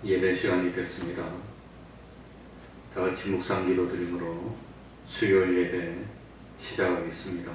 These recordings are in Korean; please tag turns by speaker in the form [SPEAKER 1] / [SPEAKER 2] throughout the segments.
[SPEAKER 1] 예배 시간이 됐습니다. 다 같이 묵상 기도 드림으로 수요일 예배 시작하겠습니다.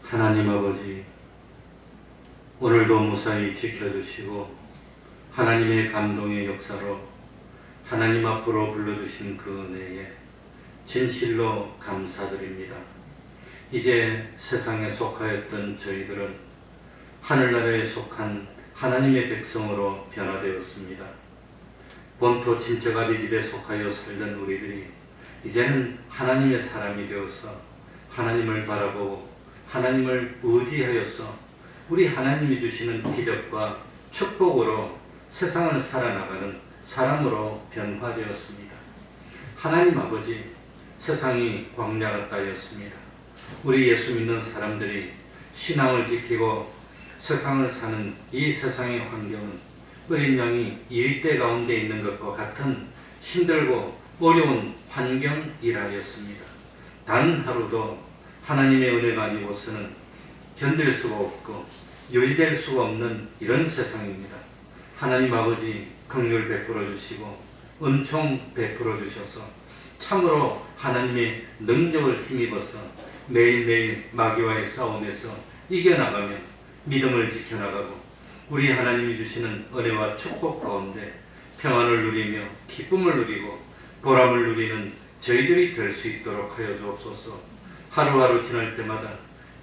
[SPEAKER 1] 하나님 아버지, 오늘도 무사히 지켜주시고 하나님의 감동의 역사로 하나님 앞으로 불러주신 그 은혜에 진실로 감사드립니다. 이제 세상에 속하였던 저희들은 하늘나라에 속한 하나님의 백성으로 변화되었습니다. 본토 친척 아비 집에 속하여 살던 우리들이 이제는 하나님의 사람이 되어서 하나님을 바라보고 하나님을 의지하여서 우리 하나님이 주시는 기적과 축복으로 세상을 살아나가는 사람으로 변화되었습니다. 하나님 아버지, 세상이 광야 같다였습니다. 우리 예수 믿는 사람들이 신앙을 지키고 세상을 사는 이 세상의 환경은 어린 양이 일대 가운데 있는 것과 같은 힘들고 어려운 환경이라였습니다. 단 하루도 하나님의 은혜가 아니고서는 견딜 수가 없고 유지될 수가 없는 이런 세상입니다. 하나님 아버지 긍휼 베풀어 주시고 은총 베풀어 주셔서 참으로 하나님의 능력을 힘입어서 매일매일 마귀와의 싸움에서 이겨나가며 믿음을 지켜나가고 우리 하나님이 주시는 은혜와 축복 가운데 평안을 누리며 기쁨을 누리고 보람을 누리는 저희들이 될 수 있도록 하여 주옵소서. 하루하루 지날 때마다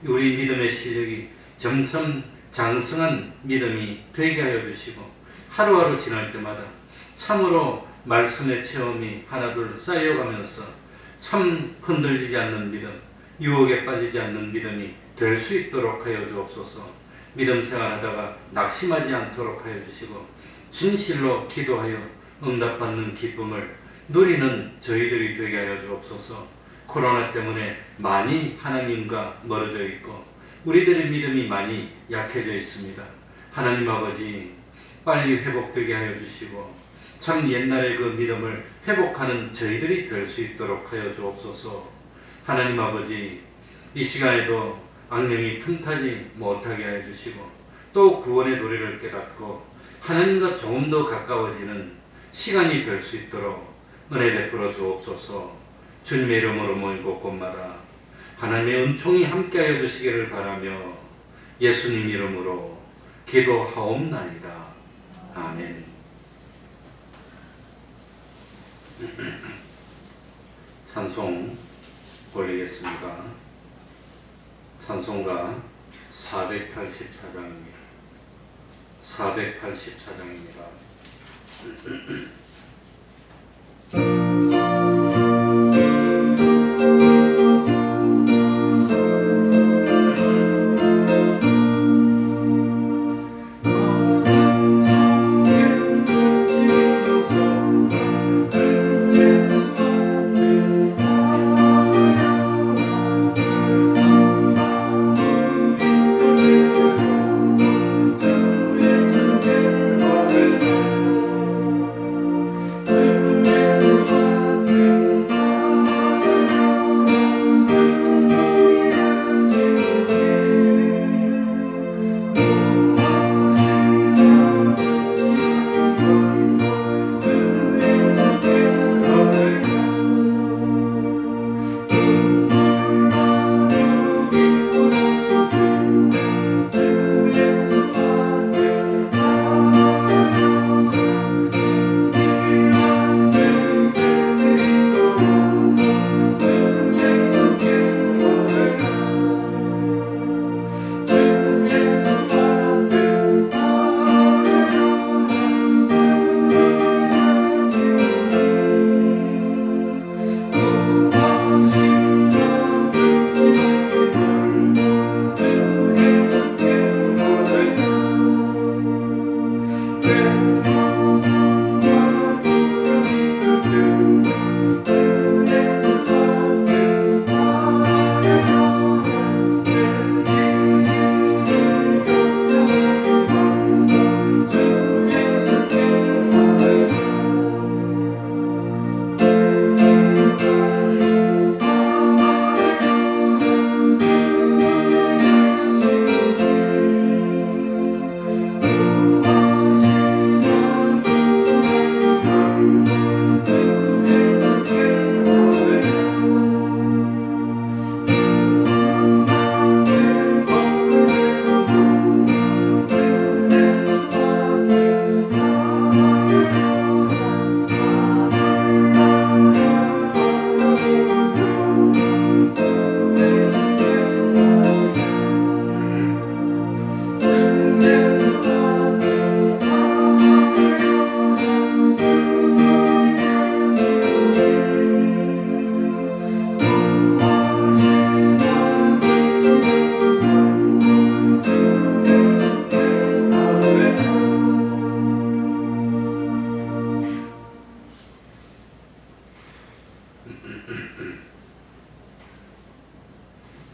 [SPEAKER 1] 우리 믿음의 실력이 점점 장성한 믿음이 되게 하여 주시고 하루하루 지날 때마다 참으로 말씀의 체험이 하나둘 쌓여가면서 참 흔들리지 않는 믿음, 유혹에 빠지지 않는 믿음이 될 수 있도록 하여 주옵소서. 믿음 생활하다가 낙심하지 않도록 하여 주시고 진실로 기도하여 응답받는 기쁨을 누리는 저희들이 되게 하여 주옵소서. 코로나 때문에 많이 하나님과 멀어져 있고 우리들의 믿음이 많이 약해져 있습니다. 하나님 아버지, 빨리 회복되게 하여 주시고 참 옛날의 그 믿음을 회복하는 저희들이 될 수 있도록 하여 주옵소서. 하나님 아버지, 이 시간에도 악령이 틈타지 못하게 하여 주시고 또 구원의 도리를 깨닫고 하나님과 조금 더 가까워지는 시간이 될 수 있도록 은혜 베풀어 주옵소서. 주님의 이름으로 모인 곳곳마다 하나님의 은총이 함께하여 주시기를 바라며 예수님 이름으로 기도하옵나이다. 아멘. 찬송 올리겠습니다. 찬송가 484장입니다. 484장입니다.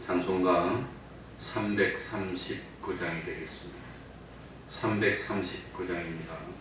[SPEAKER 1] 찬송가 339장이 되겠습니다. 339장입니다.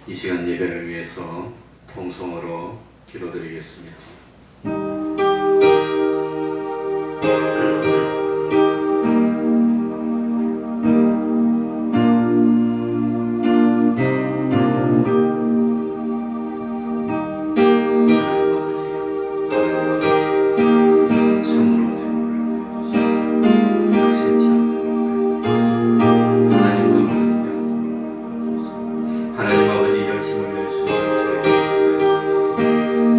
[SPEAKER 1] 이 시간 예배를 위해서 통성으로 기도드리겠습니다.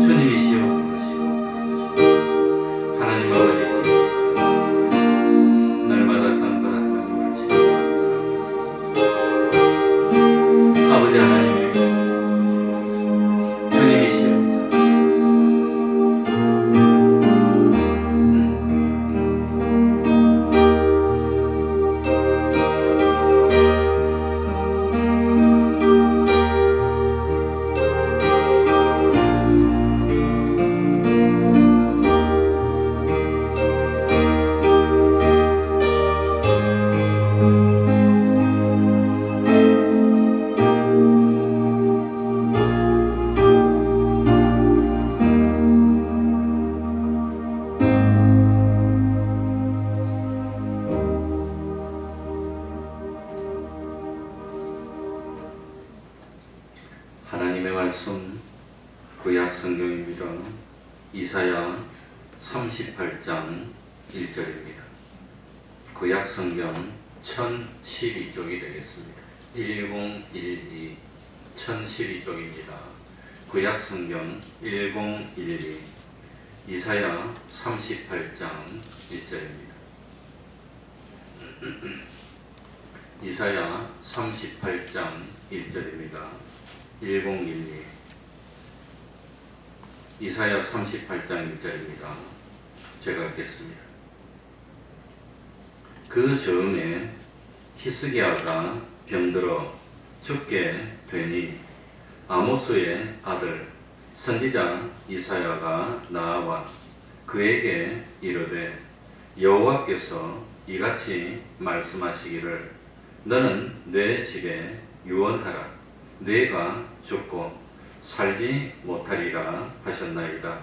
[SPEAKER 1] 주님이시여 하나님 아버지 말씀 구약 성경입니다. 이사야 38장 1절입니다. 구약 성경 1012쪽이 되겠습니다. 1012 1012쪽입니다. 구약 성경 1012 이사야 38장 1절입니다. 이사야 38장 1절입니다. 1012 이사야 38장 1절입니다. 제가 읽겠습니다. 그 즈음에 히스기야가 병들어 죽게 되니 아모스의 아들 선지자 이사야가 나와 그에게 이르되 여호와께서 이같이 말씀하시기를 너는 내 집에 유언하라. 네가 죽고 살지 못하리라 하셨나이다.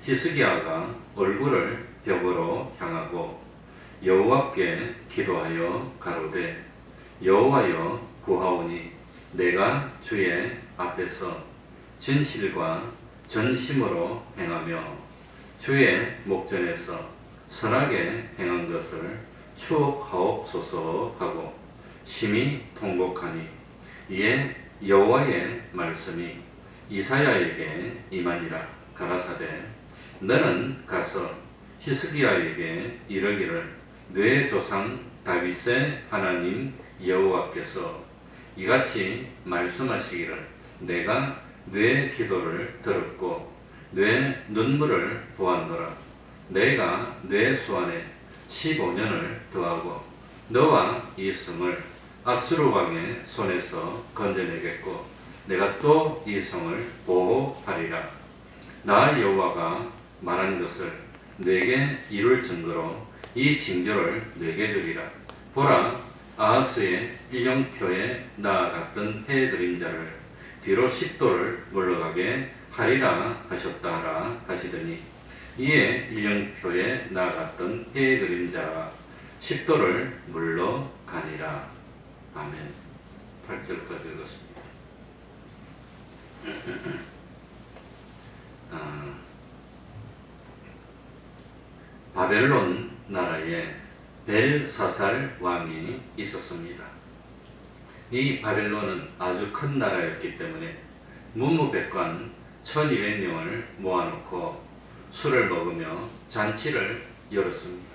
[SPEAKER 1] 히스기야가 얼굴을 벽으로 향하고 여호와께 기도하여 가로되 여호와여 구하오니 내가 주의 앞에서 진실과 전심으로 행하며 주의 목전에서 선하게 행한 것을 추억하옵소서 하고 심히 통곡하니 이에 여호와의 말씀이 이사야에게 임하니라. 가라사대 너는 가서 히스기야에게 이르기를 네 조상 다윗의 하나님 여호와께서 이같이 말씀하시기를 내가 네 기도를 들었고 네 눈물을 보았노라. 내가 네 수완에 15년을 더하고 너와 이 성을 아수르 왕의 손에서 건져내겠고 내가 또 이 성을 보호하리라. 나 여호와가 말한 것을 내게 이룰 증거로 이 징조를 내게 주리라. 보라, 아하스의 일령표에 나아갔던 해 그림자를 뒤로 10도를 물러가게 하리라 하셨다라 하시더니 이에 일령표에 나아갔던 해 그림자가 10도를 물러가니라. 아멘. 8절까지 읽었습니다. 바벨론 나라에 벨사살 왕이 있었습니다. 이 바벨론은 아주 큰 나라였기 때문에 문무백관 1200명을 모아놓고 술을 먹으며 잔치를 열었습니다.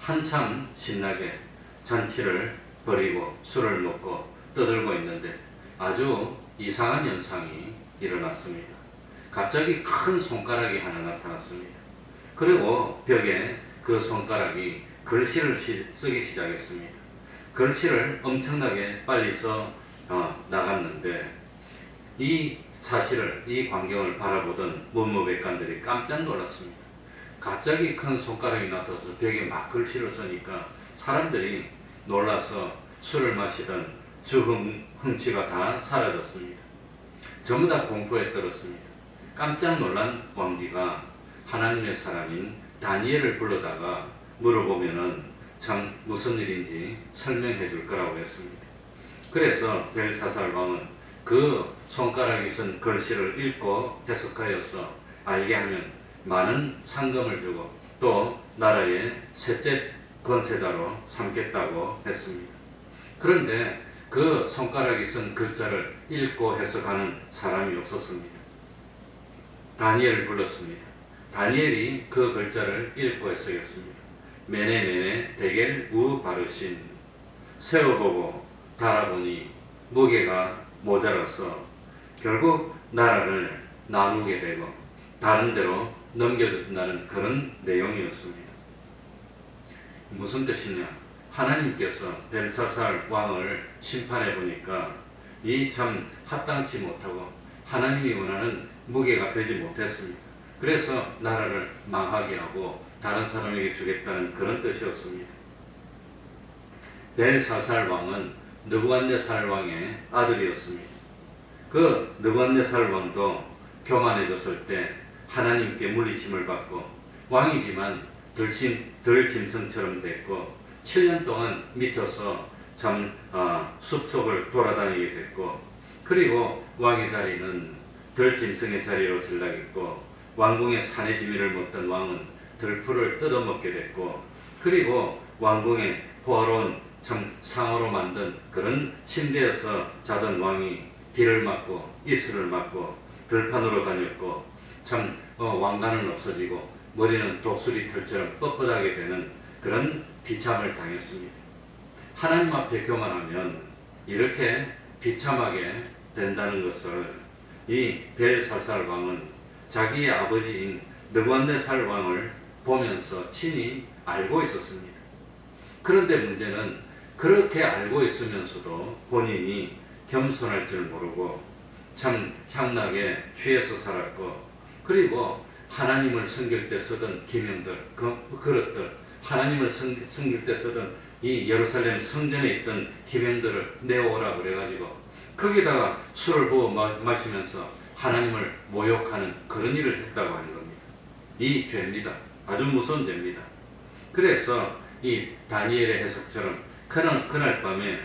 [SPEAKER 1] 한참 신나게 잔치를 벌이고 술을 먹고 떠들고 있는데 아주 이상한 현상이 일어났습니다. 갑자기 큰 손가락이 하나 나타났습니다. 그리고 벽에 그 손가락이 글씨를 쓰기 시작했습니다. 글씨를 엄청나게 빨리 써 나갔는데 이 사실을, 이 광경을 바라보던 문무백관들이 깜짝 놀랐습니다. 갑자기 큰 손가락이 나타나서 벽에 막 글씨를 쓰니까 사람들이 놀라서 술을 마시던 흥치가 다 사라졌습니다. 전부 다 공포에 떨었습니다. 깜짝 놀란 왕비가 하나님의 사람인 다니엘을 불러다가 물어보면은 참 무슨 일인지 설명해 줄 거라고 했습니다. 그래서 벨사살 왕은 그 손가락이 쓴 글씨를 읽고 해석하여서 알게 하면 많은 상금을 주고 또 나라의 셋째 권세자로 삼겠다고 했습니다. 그런데 그 손가락이 쓴 글자를 읽고 해석하는 사람이 없었습니다. 다니엘을 불렀습니다. 다니엘이 그 글자를 읽고 해석했습니다. 메네 데겔 우 바르신 세어보고 달아보니 무게가 모자라서 결국 나라를 나누게 되고 다른 데로 넘겨준다는 그런 내용이었습니다. 무슨 뜻이냐? 하나님께서 벨사살 왕을 심판해 보니까 이 참 합당치 못하고 하나님이 원하는 무게가 되지 못했습니다. 그래서 나라를 망하게 하고 다른 사람에게 주겠다는 그런 뜻이었습니다. 벨사살 왕은 느부갓네살 왕의 아들이었습니다. 그 느부갓네살 왕도 교만해졌을 때 하나님께 물리침을 받고 왕이지만 들짐승처럼 됐고 7년 동안 미쳐서 참 숲속을 돌아다니게 됐고 그리고 왕의 자리는 들짐승의 자리로 전락했고, 왕궁의 산의 지미를 먹던 왕은 들풀을 뜯어먹게 됐고, 그리고 왕궁의 호화로운 참 상으로 만든 그런 침대에서 자던 왕이 비를 맞고 이슬을 맞고 들판으로 다녔고, 참 왕관은 없어지고 머리는 독수리 털처럼 뻣뻣하게 되는 그런 비참을 당했습니다. 하나님 앞에 교만하면 이렇게 비참하게 된다는 것을 이 벨사살 왕은 자기의 아버지인 느부갓네살 왕을 보면서 친히 알고 있었습니다. 그런데 문제는 그렇게 알고 있으면서도 본인이 겸손할 줄 모르고 참 향락에 취해서 살았고, 그리고 하나님을 섬길 때 쓰던 기명들, 그릇들, 하나님을 섬길 때 쓰던 이 예루살렘 성전에 있던 기명들을 내오라 그래가지고 거기다가 술을 부어 마시면서 하나님을 모욕하는 그런 일을 했다고 하는 겁니다. 이 죄입니다. 아주 무서운 죄입니다. 그래서 이 다니엘의 해석처럼 그날 밤에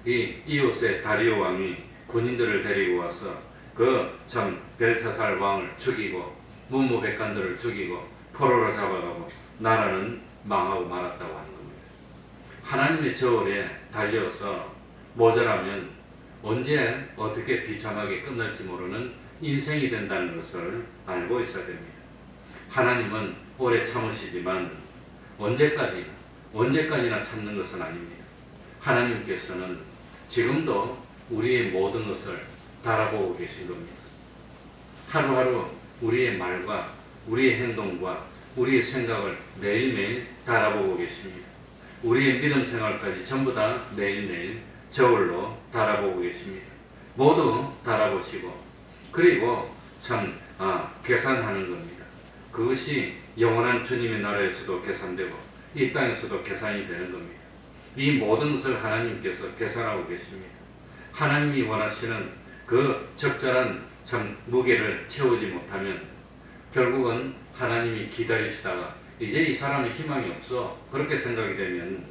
[SPEAKER 1] 이 이웃의 다리오 왕이 군인들을 데리고 와서 그 참 벨사살 왕을 죽이고 문무백관들을 죽이고 포로로 잡아가고 나라는 망하고 말았다고 하는 겁니다. 하나님의 저울에 달려서 모자라면 언제 어떻게 비참하게 끝날지 모르는 인생이 된다는 것을 알고 있어야 됩니다. 하나님은 오래 참으시지만 언제까지나 참는 것은 아닙니다. 하나님께서는 지금도 우리의 모든 것을 달아보고 계신 겁니다. 하루하루 우리의 말과 우리의 행동과 우리의 생각을 매일매일 달아보고 계십니다. 우리의 믿음 생활까지 전부 다 매일매일 저울로 달아보고 계십니다. 모두 달아보시고, 그리고 참 계산하는 겁니다. 그것이 영원한 주님의 나라에서도 계산되고 이 땅에서도 계산이 되는 겁니다. 이 모든 것을 하나님께서 계산하고 계십니다. 하나님이 원하시는 그 적절한 참 무게를 채우지 못하면 결국은 하나님이 기다리시다가 이제 이 사람의 희망이 없어 그렇게 생각이 되면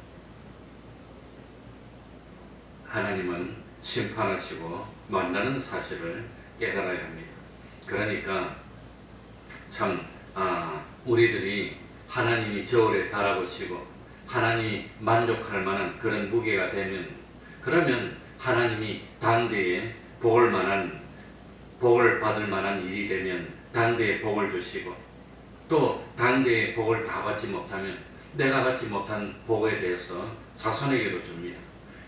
[SPEAKER 1] 하나님은 심판하시고 만나는 사실을 깨달아야 합니다. 그러니까 참 우리들이 하나님이 저울에 달아보시고 하나님이 만족할 만한 그런 무게가 되면, 그러면 하나님이 당대에 복을 받을 만한 일이 되면 당대에 복을 주시고, 또 당대에 복을 다 받지 못하면 내가 받지 못한 복에 대해서 자손에게도 줍니다.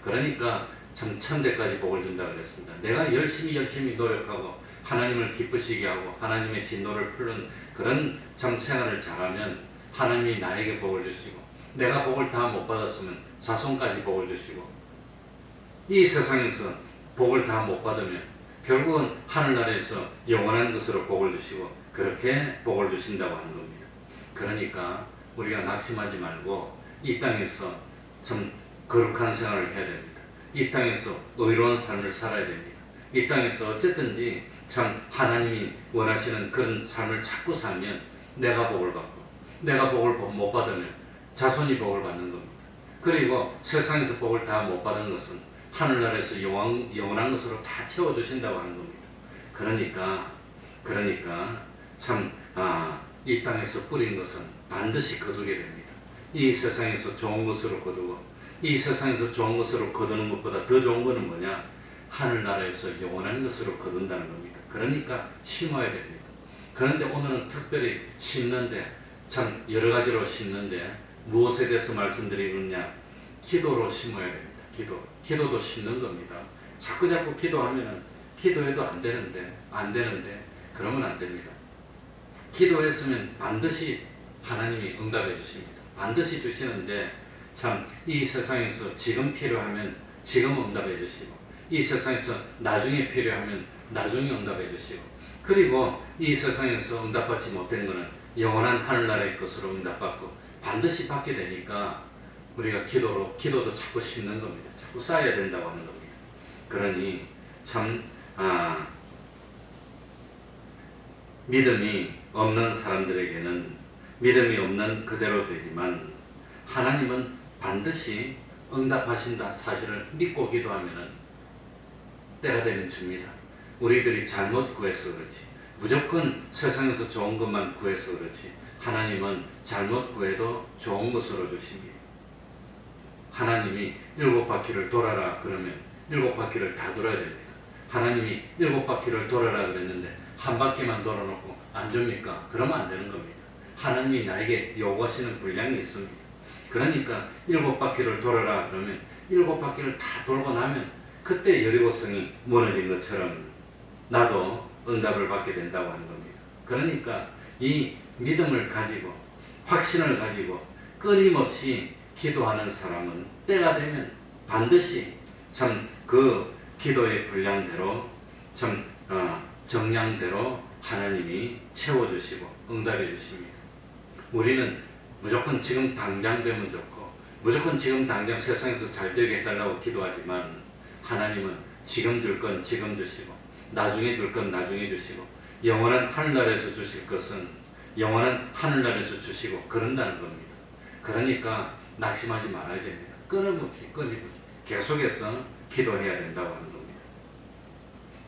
[SPEAKER 1] 그러니까 참 천대까지 복을 준다 그랬습니다. 내가 열심히 노력하고 하나님을 기쁘시게 하고 하나님의 진노를 풀는 그런 참 생활을 잘하면 하나님이 나에게 복을 주시고, 내가 복을 다 못 받았으면 자손까지 복을 주시고, 이 세상에서 복을 다 못 받으면 결국은 하늘나라에서 영원한 것으로 복을 주시고 그렇게 복을 주신다고 하는 겁니다. 그러니까 우리가 낙심하지 말고 이 땅에서 참 거룩한 생활을 해야 됩니다. 이 땅에서 의로운 삶을 살아야 됩니다. 이 땅에서 어쨌든지 참 하나님이 원하시는 그런 삶을 찾고 살면 내가 복을 받고, 내가 복을 못 받으면 자손이 복을 받는 겁니다. 그리고 세상에서 복을 다 못 받은 것은 하늘나라에서 영원한 것으로 다 채워주신다고 하는 겁니다. 그러니까 참 이 땅에서 뿌린 것은 반드시 거두게 됩니다. 이 세상에서 좋은 것으로 거두고, 이 세상에서 좋은 것으로 거두는 것보다 더 좋은 것은 뭐냐? 하늘나라에서 영원한 것으로 거둔다는 겁니다. 그러니까 심어야 됩니다. 그런데 오늘은 특별히 심는데 참 여러 가지로 심는데 무엇에 대해서 말씀드리느냐? 기도로 심어야 됩니다. 기도도 심는 겁니다. 자꾸 기도하면은 기도해도 안 되는데 그러면 안 됩니다. 기도했으면 반드시 하나님이 응답해 주십니다. 반드시 주시는데 참 이 세상에서 지금 필요하면 지금 응답해 주시고, 이 세상에서 나중에 필요하면 나중에 응답해 주시고, 그리고 이 세상에서 응답받지 못된 것은 영원한 하늘나라의 것으로 응답받고 반드시 받게 되니까 우리가 기도도 자꾸 심는 겁니다. 자꾸 쌓아야 된다고 하는 겁니다. 그러니 참 믿음이 없는 사람들에게는 믿음이 없는 그대로 되지만 하나님은 반드시 응답하신다 사실을 믿고 기도하면은 때가 되면 줍니다. 우리들이 잘못 구해서 그렇지, 무조건 세상에서 좋은 것만 구해서 그렇지, 하나님은 잘못 구해도 좋은 것으로 주십니다. 하나님이 7바퀴를 돌아라 그러면 7바퀴를 다 돌아야 됩니다. 하나님이 7바퀴를 돌아라 그랬는데 한 바퀴만 돌아놓고 안 줍니까? 그러면 안 되는 겁니다. 하나님이 나에게 요구하시는 분량이 있습니다. 그러니까 7바퀴를 돌아라 그러면 7바퀴를 다 돌고 나면 그때 여리고성이 무너진 것처럼 나도 응답을 받게 된다고 하는 겁니다. 그러니까 이 믿음을 가지고 확신을 가지고 끊임없이 기도하는 사람은 때가 되면 반드시 참 그 기도의 분량대로 참 정량대로 하나님이 채워주시고 응답해 주십니다. 우리는 무조건 지금 당장 되면 좋고 무조건 지금 당장 세상에서 잘 되게 해달라고 기도하지만 하나님은 지금 줄 건 지금 주시고 나중에 줄 건 나중에 주시고 영원한 하늘나라에서 주실 것은 영원한 하늘나라에서 주시고 그런다는 겁니다. 그러니까 낙심하지 말아야 됩니다. 끊임없이 계속해서 기도해야 된다고 하는 겁니다.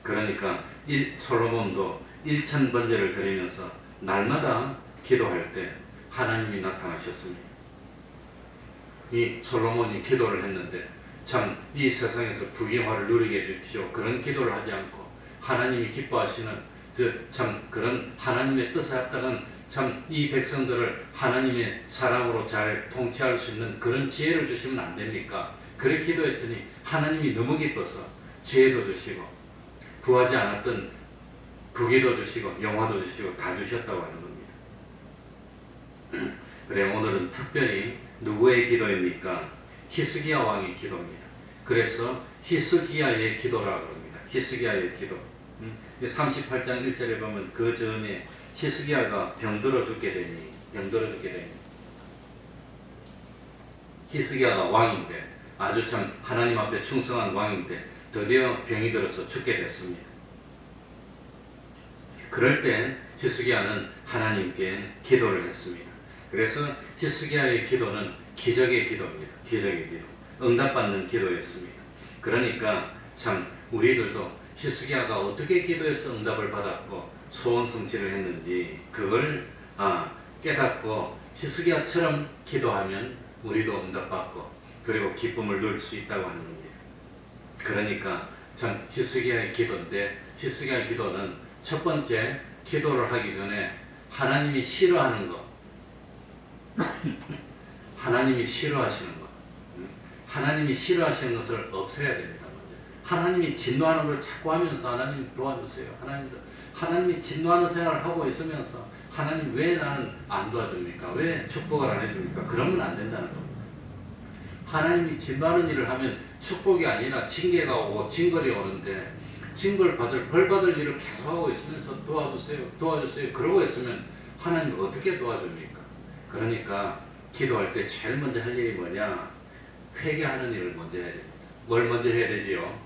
[SPEAKER 1] 그러니까 솔로몬도 1000번제를 드리면서 날마다 기도할 때 하나님이 나타나셨습니다. 이 솔로몬이 기도를 했는데 참 이 세상에서 부귀영화를 누리게 해주십시오. 그런 기도를 하지 않고 하나님이 기뻐하시는 참 그런 하나님의 뜻에 합당한 참 이 백성들을 하나님의 사랑으로 잘 통치할 수 있는 그런 지혜를 주시면 안 됩니까? 그렇게 기도했더니 하나님이 너무 기뻐서 지혜도 주시고 구하지 않았던 부귀도 주시고 영화도 주시고 다 주셨다고 하는 겁니다. 그래 오늘은 특별히 누구의 기도입니까? 히스기야 왕의 기도입니다. 그래서 히스기야의 기도라고 합니다. 히스기야의 기도. 38장 1절에 보면 그 전에 히스기야가 병들어 죽게 되니 히스기야가 왕인데 아주 참 하나님 앞에 충성한 왕인데 드디어 병이 들어서 죽게 됐습니다. 그럴 때 히스기야는 하나님께 기도를 했습니다. 그래서 히스기야의 기도는 기적의 기도입니다. 기적의 기도. 응답받는 기도였습니다. 그러니까 참 우리들도 히스기야가 어떻게 기도해서 응답을 받았고 소원 성취를 했는지 그걸 깨닫고 히스기야처럼 기도하면 우리도 응답받고 그리고 기쁨을 누릴 수 있다고 하는 겁니다. 그러니까 참 히스기야의 기도인데 히스기야의 기도는 첫 번째 기도를 하기 전에 하나님이 싫어하는 것 하나님이 싫어하시는 것 하나님이 싫어하시는 것을 없애야 됩니다. 하나님이 진노하는 걸 자꾸 하면서 하나님 도와주세요. 하나님이 진노하는 생활을 하고 있으면서 하나님 왜 나는 안 도와줍니까? 왜 축복을 안 해줍니까? 그러면 안 된다는 겁니다. 하나님이 진노하는 일을 하면 축복이 아니라 징계가 오고 징벌이 오는데 징벌 받을 벌 받을 일을 계속하고 있으면서 도와주세요 그러고 있으면 하나님 어떻게 도와줍니까? 그러니까 기도할 때 제일 먼저 할 일이 뭐냐? 회개하는 일을 먼저 해야 됩니다. 뭘 먼저 해야 되지요?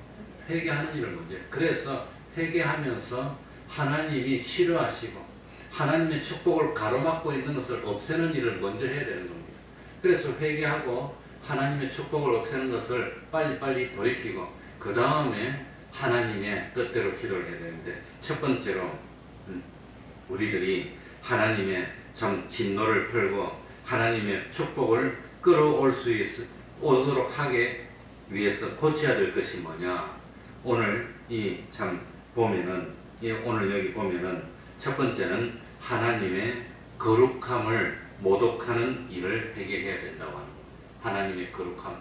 [SPEAKER 1] 회개하는 일을 먼저 해요. 그래서 회개하면서 하나님이 싫어하시고 하나님의 축복을 가로막고 있는 것을 없애는 일을 먼저 해야 되는 겁니다. 그래서 회개하고 하나님의 축복을 없애는 것을 빨리빨리 돌이키고 그 다음에 하나님의 뜻대로 기도를 해야 되는데 첫 번째로 우리들이 하나님의 참 진노를 풀고 하나님의 축복을 끌어올 수 오도록 하게 위해서 고쳐야 될 것이 뭐냐? 오늘 오늘 여기 보면은 첫 번째는 하나님의 거룩함을 모독하는 일을 회개해야 된다고 하는 겁니다. 하나님의 거룩함.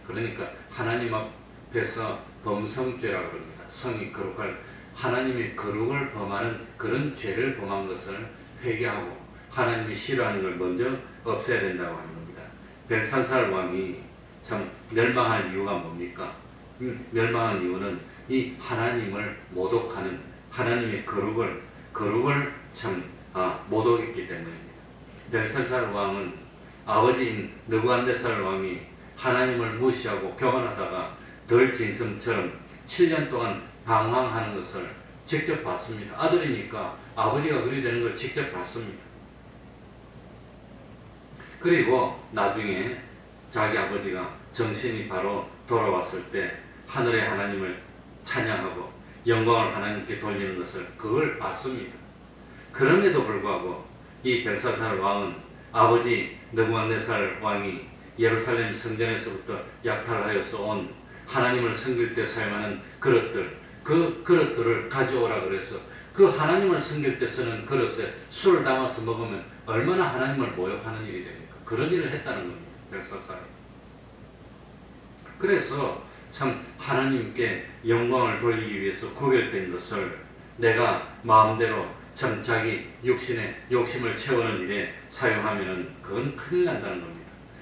[SPEAKER 1] 그러니까 하나님 앞에서 범성죄라고 합니다. 성이 거룩할 하나님의 거룩을 범하는 그런 죄를 범한 것을 회개하고 하나님이 싫어하는 걸 먼저 없애야 된다고 하는 겁니다. 벨사살 왕이 참 멸망할 이유가 뭡니까? 멸망한 이유는 이 하나님을 모독하는 하나님의 거룩을 참 모독했기 때문입니다. 벨사살 왕은 아버지인 느부갓네살 왕이 하나님을 무시하고 교만하다가 덜짐승처럼 7년 동안 방황하는 것을 직접 봤습니다. 아들이니까 아버지가 그리 되는 걸 직접 봤습니다. 그리고 나중에 자기 아버지가 정신이 바로 돌아왔을 때 하늘의 하나님을 찬양하고 영광을 하나님께 돌리는 것을 그걸 봤습니다. 그럼에도 불구하고 이 벨사살 왕은 아버지 느부갓네살 왕이 예루살렘 성전에서부터 약탈하여서 온 하나님을 섬길 때 사용하는 그릇들, 그 그릇들을 가져오라 그래서 그 하나님을 섬길 때 쓰는 그릇에 술을 담아서 먹으면 얼마나 하나님을 모욕하는 일이 됩니까? 그런 일을 했다는 겁니다. 벨사살이. 그래서 참 하나님께 영광을 돌리기 위해서 구별된 것을 내가 마음대로 참 자기 육신의 욕심을 채우는 일에 사용하면은 그건 큰일 난다는 겁니다.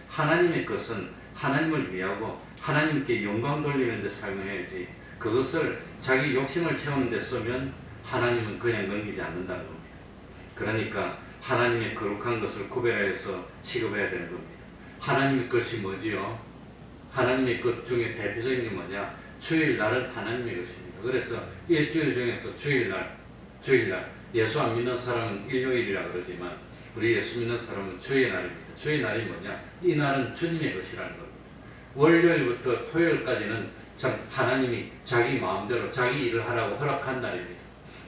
[SPEAKER 1] 하나님의 것은 하나님을 위하고 하나님께 영광 돌리는 데 사용해야지 그것을 자기 욕심을 채우는 데 쓰면 하나님은 그냥 넘기지 않는다는 겁니다. 그러니까 하나님의 거룩한 것을 구별해서 취급해야 되는 겁니다. 하나님의 것이 뭐지요? 하나님의 것 중에 대표적인 게 뭐냐? 주일날은 하나님의 것입니다. 그래서 일주일 중에서 주일날, 예수 안 믿는 사람은 일요일이라 그러지만 우리 예수 믿는 사람은 주의 날입니다. 주의 날이 뭐냐? 이 날은 주님의 것이라는 겁니다. 월요일부터 토요일까지는 참 하나님이 자기 마음대로 자기 일을 하라고 허락한 날입니다.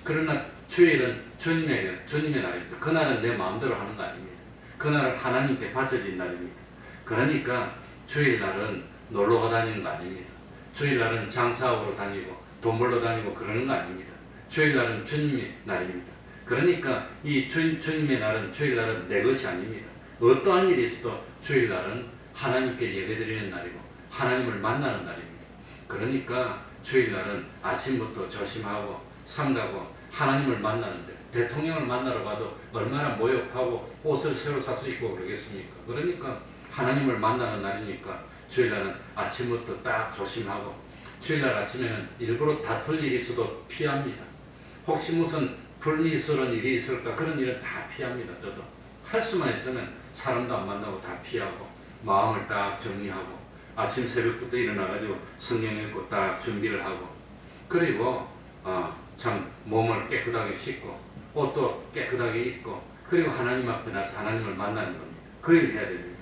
[SPEAKER 1] 그러나 주일은 주님의 날입니다. 그날은 내 마음대로 하는 거 아닙니다. 그날은 하나님께 바쳐진 날입니다. 그러니까 주일날은 놀러가 다니는 거 아닙니다. 주일날은 장사하러 다니고 돈 벌러 다니고 그러는 거 아닙니다. 주일날은 주님의 날입니다. 그러니까 이 주님의 날은 주일날은 내 것이 아닙니다. 어떠한 일이 있어도 주일날은 하나님께 예배드리는 날이고 하나님을 만나는 날입니다. 그러니까 주일날은 아침부터 조심하고 삼가고 하나님을 만나는데 대통령을 만나러 가도 얼마나 모욕하고 옷을 새로 사서 입고 그러겠습니까? 그러니까 하나님을 만나는 날이니까 주일날은 아침부터 딱 조심하고 주일날 아침에는 일부러 다툴 일이 있어도 피합니다. 혹시 무슨 불미스러운 일이 있을까 그런 일은 다 피합니다. 저도 할 수만 있으면 사람도 안 만나고 다 피하고 마음을 딱 정리하고 아침 새벽부터 일어나가지고 성경 읽고 딱 준비를 하고 그리고 참 몸을 깨끗하게 씻고 옷도 깨끗하게 입고 그리고 하나님 앞에 나서 하나님을 만나는 겁니다. 그 일을 해야 됩니다.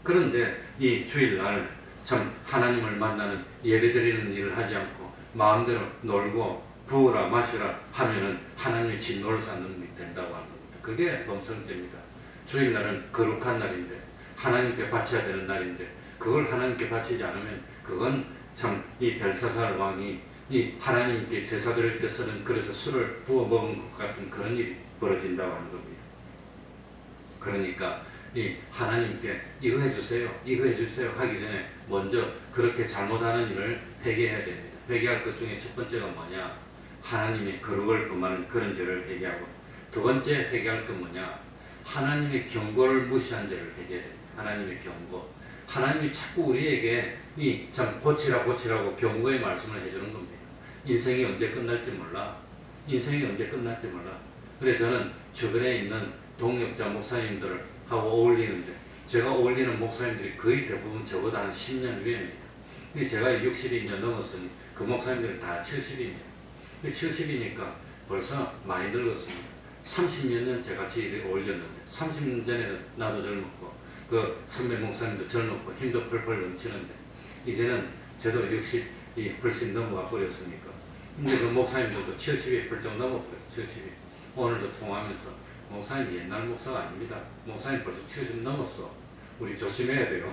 [SPEAKER 1] 그런데 이 주일날 참 하나님을 만나는 예배드리는 일을 하지 않고 마음대로 놀고 부으라 마시라 하면은 하나님의 진노를 쌓는 일이 된다고 하는 겁니다. 그게 범성죄입니다. 주일날은 거룩한 날인데 하나님께 바쳐야 되는 날인데 그걸 하나님께 바치지 않으면 그건 참 이 벨사살 왕이 이 하나님께 제사 드릴 때 쓰는 그래서 술을 부어 먹은 것 같은 그런 일이 벌어진다고 하는 겁니다. 그러니까 이 하나님께 이거 해주세요 하기 전에 먼저 그렇게 잘못하는 일을 회개해야 됩니다. 회개할 것 중에 첫 번째가 뭐냐? 하나님의 거룩을 범하는 그런 죄를 회개하고 두 번째 회개할 건 뭐냐? 하나님의 경고를 무시한 죄를 회개해야 됩니다. 하나님의 경고. 하나님이 자꾸 우리에게 이 참 고치라고 경고의 말씀을 해주는 겁니다. 인생이 언제 끝날지 몰라. 그래서 저는 주변에 있는 동역자 목사님들하고 어울리는데 제가 어울리는 목사님들이 거의 대부분 저보다 한 10년 위입니다. 제가 60이 이제 넘었으니 그 목사님들은 다 70입니다. 70이니까 벌써 많이 늙었습니다. 30몇 년째 같이 이렇게 어울렸는데 30년 전에는 나도 젊었고 그 선배 목사님도 젊었고 힘도 펄펄 넘치는데 이제는 저도 60이 훨씬 넘어가 버렸으니까 근데 그 목사님들도 70이 훌쩍 넘어버렸어요. 70이. 오늘도 통화하면서 목사님 옛날 목사가 아닙니다. 목사님 벌써 70 넘었어. 우리 조심해야 돼요.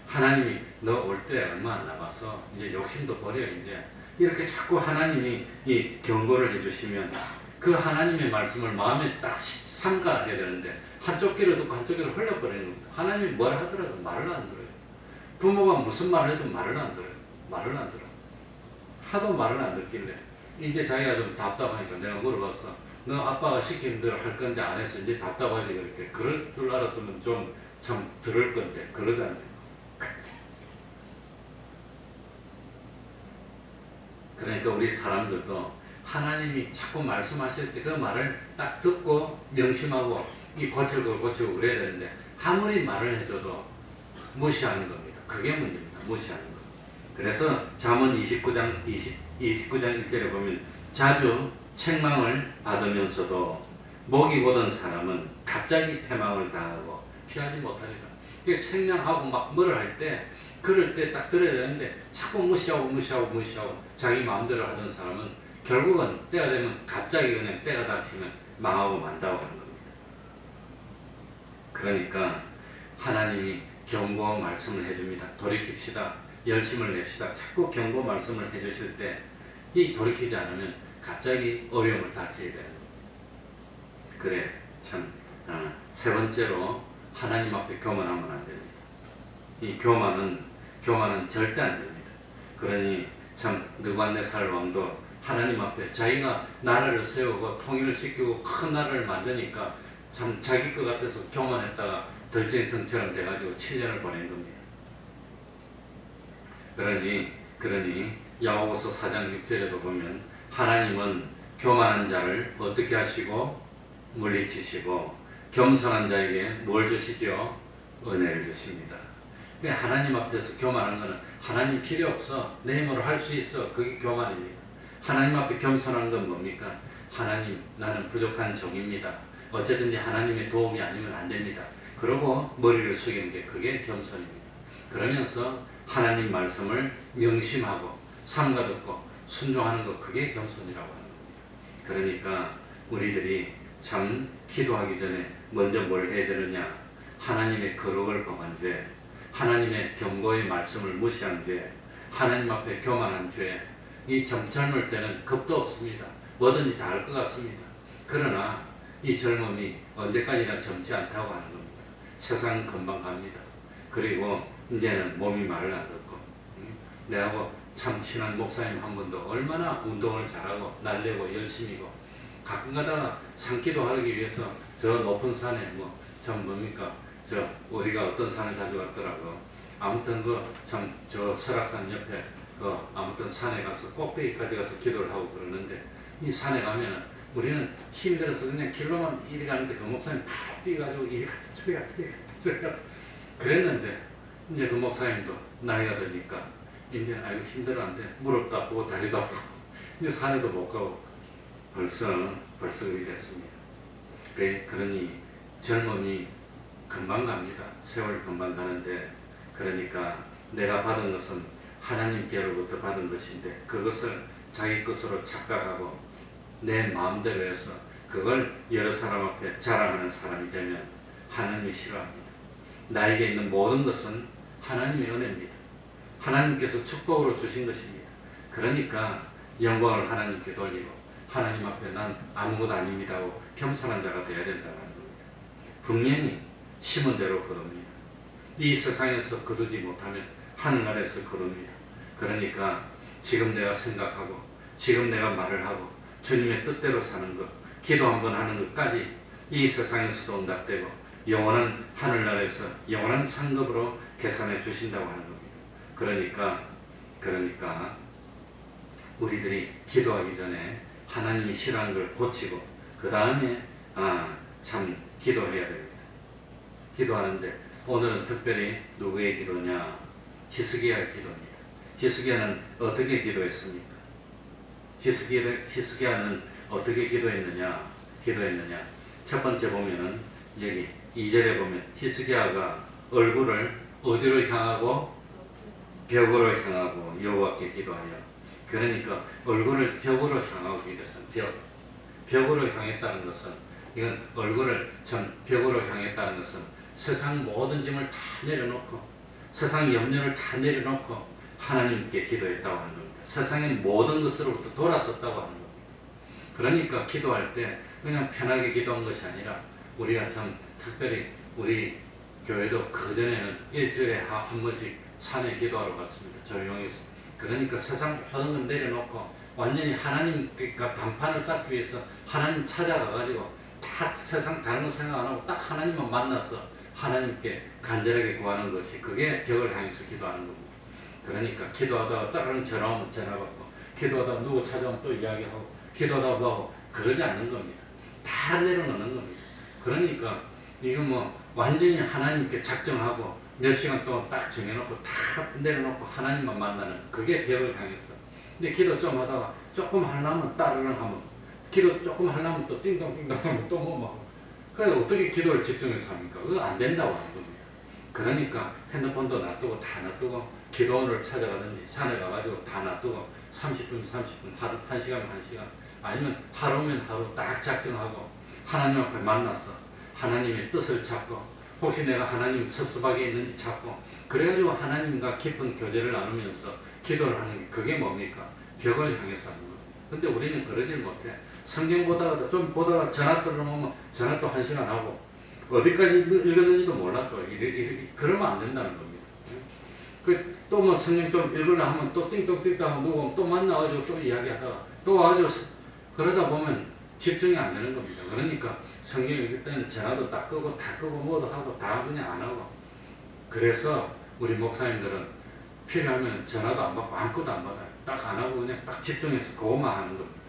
[SPEAKER 1] 하나님이 너 올 때 얼마 안 남아서 이제 욕심도 버려 이제 이렇게 자꾸 하나님이 이 경고를 해주시면 그 하나님의 말씀을 마음에 딱 삼가야 되는데 한쪽 귀로 듣고 한쪽 귀로 흘려버리는 겁니다. 하나님이 뭘 하더라도 말을 안 들어요. 부모가 무슨 말을 해도 말을 안 들어요. 하도 말을 안 듣길래 이제 자기가 좀 답답하니까 내가 물어봤어. 너 아빠가 시킨 대로 할 건데 안 해서 이제 답답하지 그렇게. 그럴 줄 알았으면 좀 참 들을 건데 그러지 않네요. 그러니까 우리 사람들도 하나님이 자꾸 말씀하실 때 그 말을 딱 듣고 명심하고 이 고칠 걸 고치고 그래야 되는데 아무리 말을 해줘도 무시하는 겁니다. 그게 문제입니다. 무시하는 거. 그래서 잠언 29장 1절에 보면 자주 책망을 받으면서도 목이 고든 사람은 갑자기 패망을 당하고 피하지 못하리라. 책망하고 막 뭐를 할 때 그럴 때 딱 들어야 되는데 자꾸 무시하고 자기 마음대로 하던 사람은 결국은 때가 되면 갑자기 그냥 때가 닥치면 망하고 만다고 하는 겁니다. 그러니까 하나님이 경고 말씀을 해줍니다. 돌이킵시다. 열심을 냅시다. 자꾸 경고 말씀을 해주실 때 이 돌이키지 않으면 갑자기 어려움을 닥치게 되는 겁니다. 그래 참 세 번째로 하나님 앞에 교만하면 안 됩니다. 이 교만은 절대 안 됩니다. 그러니 참 느부갓네살 왕도 하나님 앞에 자기가 나라를 세우고 통일을 시키고 큰 나라를 만드니까 참 자기 것 같아서 교만했다가 들짐승처럼 돼가지고 7년을 보낸 겁니다. 그러니 야고보서 4장 6절에도 보면 하나님은 교만한 자를 어떻게 하시고 물리치시고 겸손한 자에게 뭘 주시죠? 은혜를 주십니다. 하나님 앞에서 교만한 것은 하나님 필요 없어. 내 힘으로 할 수 있어. 그게 교만입니다. 하나님 앞에 겸손한 건 뭡니까? 하나님 나는 부족한 종입니다. 어쨌든지 하나님의 도움이 아니면 안 됩니다. 그러고 머리를 숙이는 게 그게 겸손입니다. 그러면서 하나님 말씀을 명심하고 삼가듣고 순종하는 것 그게 겸손이라고 하는 겁니다. 그러니까 우리들이 참 기도하기 전에 먼저 뭘 해야 되느냐? 하나님의 거룩을 범한 죄, 하나님의 경고의 말씀을 무시한 죄, 하나님 앞에 교만한 죄, 이 참 젊을 때는 겁도 없습니다. 뭐든지 다 할 것 같습니다. 그러나 이 젊음이 언제까지나 젊지 않다고 하는 겁니다. 세상은 금방 갑니다. 그리고 이제는 몸이 말을 안 듣고 내하고 참 친한 목사님 한 분도 얼마나 운동을 잘하고 날래고 열심히고 가끔 가다가 산기도 하기 위해서 저 높은 산에 우리가 어떤 산을 자주 갔더라고. 아무튼 참 저 설악산 옆에 아무튼 산에 가서 꼭대기까지 가서 기도를 하고 그러는데 이 산에 가면은 우리는 힘들어서 그냥 길로만 이리 가는데 그 목사님 푹 뛰어가지고 이리 갔다 저리 갔다 저리 갔다 그랬는데 이제 그 목사님도 나이가 드니까 이제 아이고 힘들었는데 무릎도 아프고 다리도 아프고 이제 산에도 못 가고 벌써 그렇게 됐습니다. 그러니 젊음이 금방 갑니다. 세월 금방 가는데 그러니까 내가 받은 것은 하나님께로부터 받은 것인데 그것을 자기 것으로 착각하고 내 마음대로 해서 그걸 여러 사람 앞에 자랑하는 사람이 되면 하나님이 싫어합니다. 나에게 있는 모든 것은 하나님의 은혜입니다. 하나님께서 축복으로 주신 것입니다. 그러니까 영광을 하나님께 돌리고 하나님 앞에 난 아무것도 아닙니다고 겸손한 자가 되어야 된다는 겁니다. 분명히 심은 대로 거둡니다. 이 세상에서 거두지 못하면 하늘나라에서 거둡니다. 그러니까 지금 내가 생각하고 지금 내가 말을 하고 주님의 뜻대로 사는 것, 기도 한번 하는 것까지 이 세상에서도 응답되고 영원한 하늘나라에서 영원한 상급으로 계산해 주신다고 하는 겁니다. 그러니까 우리들이 기도하기 전에 하나님이 싫어하는 걸 고치고 그 다음에 참 기도해야 됩니다. 기도하는데 오늘은 특별히 누구의 기도냐? 히스기야의 기도입니다. 히스기야는 어떻게 기도했습니까? 히스기야는 어떻게 기도했느냐? 첫 번째 보면은 여기 2절에 보면 히스기야가 얼굴을 어디로 향하고 벽으로 향하고 여호와께 기도하여. 그러니까 얼굴을 벽으로 향하고 기도했어요. 벽으로 향했다는 것은 이건 얼굴을 전 벽으로 향했다는 것은 세상 모든 짐을 다 내려놓고 세상 염려를 다 내려놓고 하나님께 기도했다고 하는 겁니다. 세상의 모든 것으로부터 돌아섰다고 하는 겁니다. 그러니까 기도할 때 그냥 편하게 기도한 것이 아니라 우리가 참 특별히 우리 교회도 그전에는 일주일에 한 번씩 산에 기도하러 갔습니다. 조용해서. 그러니까 세상 모든 걸 내려놓고 완전히 하나님과 단판을 쌓기 위해서 하나님 찾아가가지고 다 세상 다른 거 생각 안 하고 딱 하나님만 만나서 하나님께 간절하게 구하는 것이 그게 벽을 향해서 기도하는 겁니다. 그러니까 기도하다가 다른 전화 오면 전화 받고 기도하다가 누구 찾아오면 또 이야기하고 기도하다가 뭐 그러지 않는 겁니다. 다 내려놓는 겁니다. 그러니까 이거 완전히 하나님께 작정하고 몇 시간 동안 딱 정해놓고 다 내려놓고 하나님만 만나는 그게 벽을 향해서. 근데 기도 좀 하다가 조금 하려면 따르릉 하면 기도 조금 하려면 또 띵동띵동 하면 또 그러니까 어떻게 기도를 집중해서 합니까? 그거 안 된다고 하는 겁니다. 그러니까 핸드폰도 놔두고 다 놔두고 기도원을 찾아가든지 산에 가가지고 다 놔두고 30분 하루 1시간 1시간 아니면 하루면 하루 딱 작정하고 하나님 앞에 만나서 하나님의 뜻을 찾고 혹시 내가 하나님 섭섭하게 있는지 찾고 그래가지고 하나님과 깊은 교제를 나누면서 기도를 하는 게 그게 뭡니까? 벽을 향해서 하는 겁니다. 근데 우리는 그러질 못해. 성경 보다가 좀 보다가 전화 들어오면 전화 또 1시간 하고 어디까지 읽었는지도 몰라 또 그러면 안 된다는 겁니다. 또 뭐 성경 좀 읽으려 하면 또 띵동띵동 하고 누구 또 만나가지고 또 이야기하다가 또 와가지고 그러다 보면 집중이 안 되는 겁니다. 그러니까 성경 읽을 때는 전화도 딱 끄고 다 끄고 뭐도 하고 다 그냥 안 하고 그래서 우리 목사님들은 필요하면 전화도 안 받고 아무것도 안 받아요. 딱 안 하고 그냥 딱 집중해서 그것만 하는 겁니다.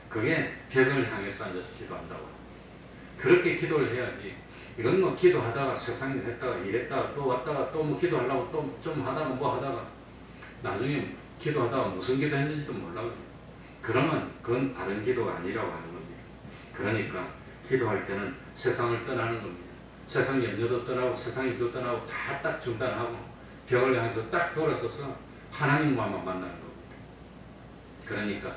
[SPEAKER 1] 그게 벽을 향해서 앉아서 기도한다고. 그렇게 기도를 해야지. 이건 뭐 기도하다가 세상 일 했다가 이랬다가 또 왔다가 또 뭐 기도하려고 또 좀 하다가 뭐 하다가 나중에 기도하다가 무슨 기도 했는지도 몰라. 그러면 그건 바른 기도가 아니라고 하는 겁니다. 그러니까 기도할 때는 세상을 떠나는 겁니다. 세상 염려도 떠나고 세상 일도 떠나고 다 딱 중단하고 벽을 향해서 딱 돌아서서 하나님과만 만나는 겁니다. 그러니까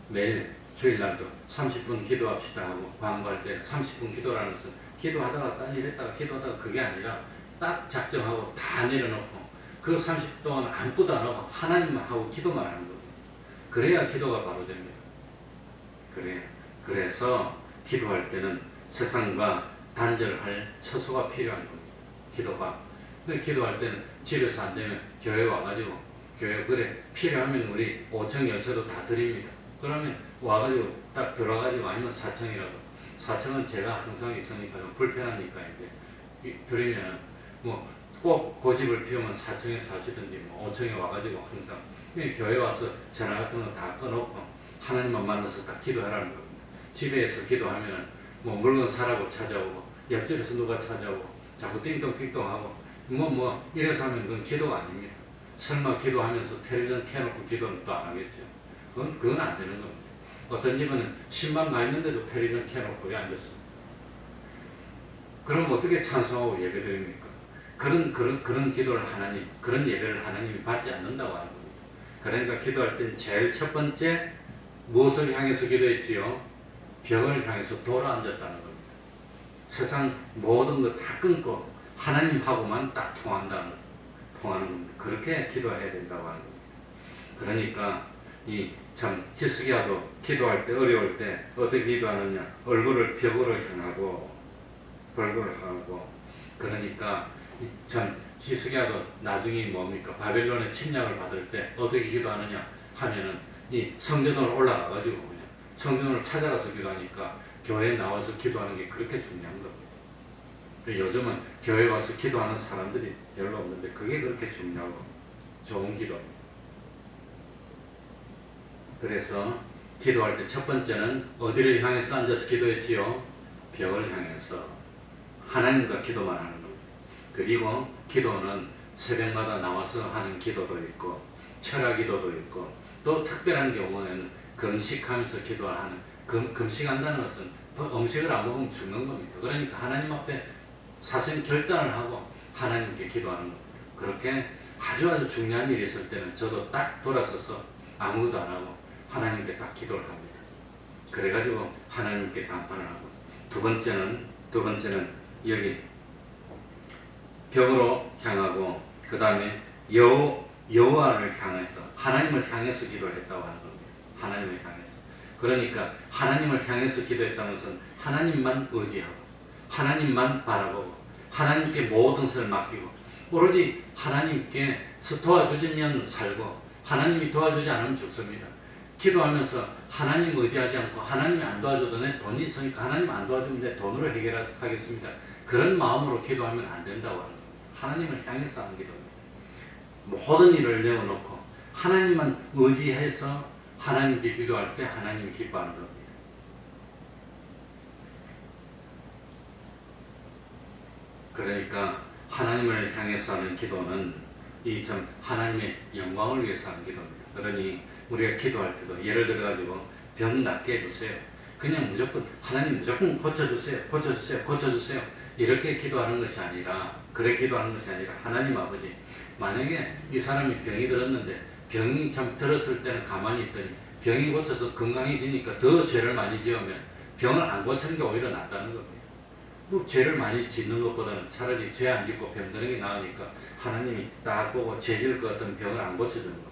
[SPEAKER 1] 매일 주일날도 30분 기도합시다 하고 광고할 때 30분 기도라는 것은 기도하다가 딴 일 했다가 기도하다가 그게 아니라 딱 작정하고 다 내려놓고 그 30분 동안 아무것도 안 하고 하나님만 하고 기도만 하는 겁니다. 그래야 기도가 바로 됩니다. 그래서 기도할 때는 세상과 단절할 처소가 필요한 겁니다. 기도가. 근데 기도할 때는 집에서 안 되면 교회 와가지고 교회 그래 필요하면 우리 5청 열쇠도 다 드립니다. 그러면 와가지고 딱 들어가지고 아니면 4층이라도 4층은 제가 항상 있으니까 좀 불편하니까 이제 드리면 뭐 꼭 고집을 피우면 4층에 사시든지 뭐 5층에 와가지고 항상 교회 와서 전화 같은 거 다 꺼놓고 하나님만 만나서 다 기도하라는 겁니다. 집에서 기도하면 뭐 물건 사라고 찾아오고 옆집에서 누가 찾아오고 자꾸 띵동띵동하고 뭐 이래서 하면 그건 기도가 아닙니다. 설마 기도하면서 텔레비전 켜놓고 기도는 또 안 하겠죠. 그건 안 되는 겁니다. 어떤 집은 10만 가 있는데도 텔레비전 켜놓고 왜 앉았어? 그럼 어떻게 찬송하고 예배드립니까? 그런 기도를 그런 예배를 하나님이 받지 않는다고 하는 겁니다. 그러니까 기도할 땐 제일 첫 번째 무엇을 향해서 기도했지요? 벽을 향해서 돌아 앉았다는 겁니다. 세상 모든 거 다 끊고 하나님하고만 딱 통하는 겁니다. 그렇게 기도해야 된다고 하는 겁니다. 그러니까 참 히스기야도 기도할 때 어려울 때 어떻게 기도하느냐? 얼굴을 벽으로 향하고 그러니까 참 히스기야도 나중에 뭡니까? 바벨론의 침략을 받을 때 어떻게 기도하느냐 하면은 이 성전으로 올라가가지고 그냥 성전으로 찾아가서 기도하니까 교회에 나와서 기도하는 게 그렇게 중요한 겁니다. 요즘은 교회 와서 기도하는 사람들이 별로 없는데 그게 그렇게 중요하고 좋은 기도입니다. 그래서 기도할 때 첫 번째는 어디를 향해서 앉아서 기도했지요? 벽을 향해서 하나님과 기도만 하는 겁니다. 그리고 기도는 새벽마다 나와서 하는 기도도 있고 철야 기도도 있고 또 특별한 경우에는 금식하면서 기도하는 금식한다는 것은 음식을 안 먹으면 죽는 겁니다. 그러니까 하나님 앞에 사실 결단을 하고 하나님께 기도하는 겁니다. 그렇게 아주 중요한 일이 있을 때는 저도 딱 돌아서서 아무것도 안 하고 하나님께 딱 기도를 합니다. 그래가지고 하나님께 단판을 하고 두 번째는 여기 벽으로 향하고 그 다음에 여호와를 향해서 하나님을 향해서 기도를 했다고 하는 겁니다. 하나님을 향해서. 그러니까 하나님을 향해서 기도했다는 것은 하나님만 의지하고 하나님만 바라보고 하나님께 모든 것을 맡기고 오로지 하나님께서 도와주시면 살고 하나님이 도와주지 않으면 죽습니다. 기도하면서 하나님 의지하지 않고 하나님이 안 도와줘도 내 돈이 있으니까 하나님 안 도와주면 내 돈으로 해결하겠습니다. 그런 마음으로 기도하면 안 된다고 하는 겁니다. 하나님을 향해서 하는 기도입니다. 모든 일을 내어놓고 하나님만 의지해서 하나님께 기도할 때 하나님이 기뻐하는 겁니다. 그러니까 하나님을 향해서 하는 기도는 참 하나님의 영광을 위해서 하는 기도입니다. 그러니 우리가 기도할 때도 예를 들어 가지고 병 낫게 해주세요. 그냥 무조건 하나님 무조건 고쳐주세요. 이렇게 기도하는 것이 아니라, 그래 기도하는 것이 아니라, 하나님 아버지, 만약에 이 사람이 병이 들었는데 병이 참 들었을 때는 가만히 있더니 병이 고쳐서 건강해지니까 더 죄를 많이 지으면 병을 안 고치는 게 오히려 낫다는 겁니다. 뭐 죄를 많이 짓는 것보다는 차라리 죄 안 짓고 병 드는 게 나으니까 하나님이 딱 보고 죄 지을 것 같은 병을 안 고쳐주는 겁니다.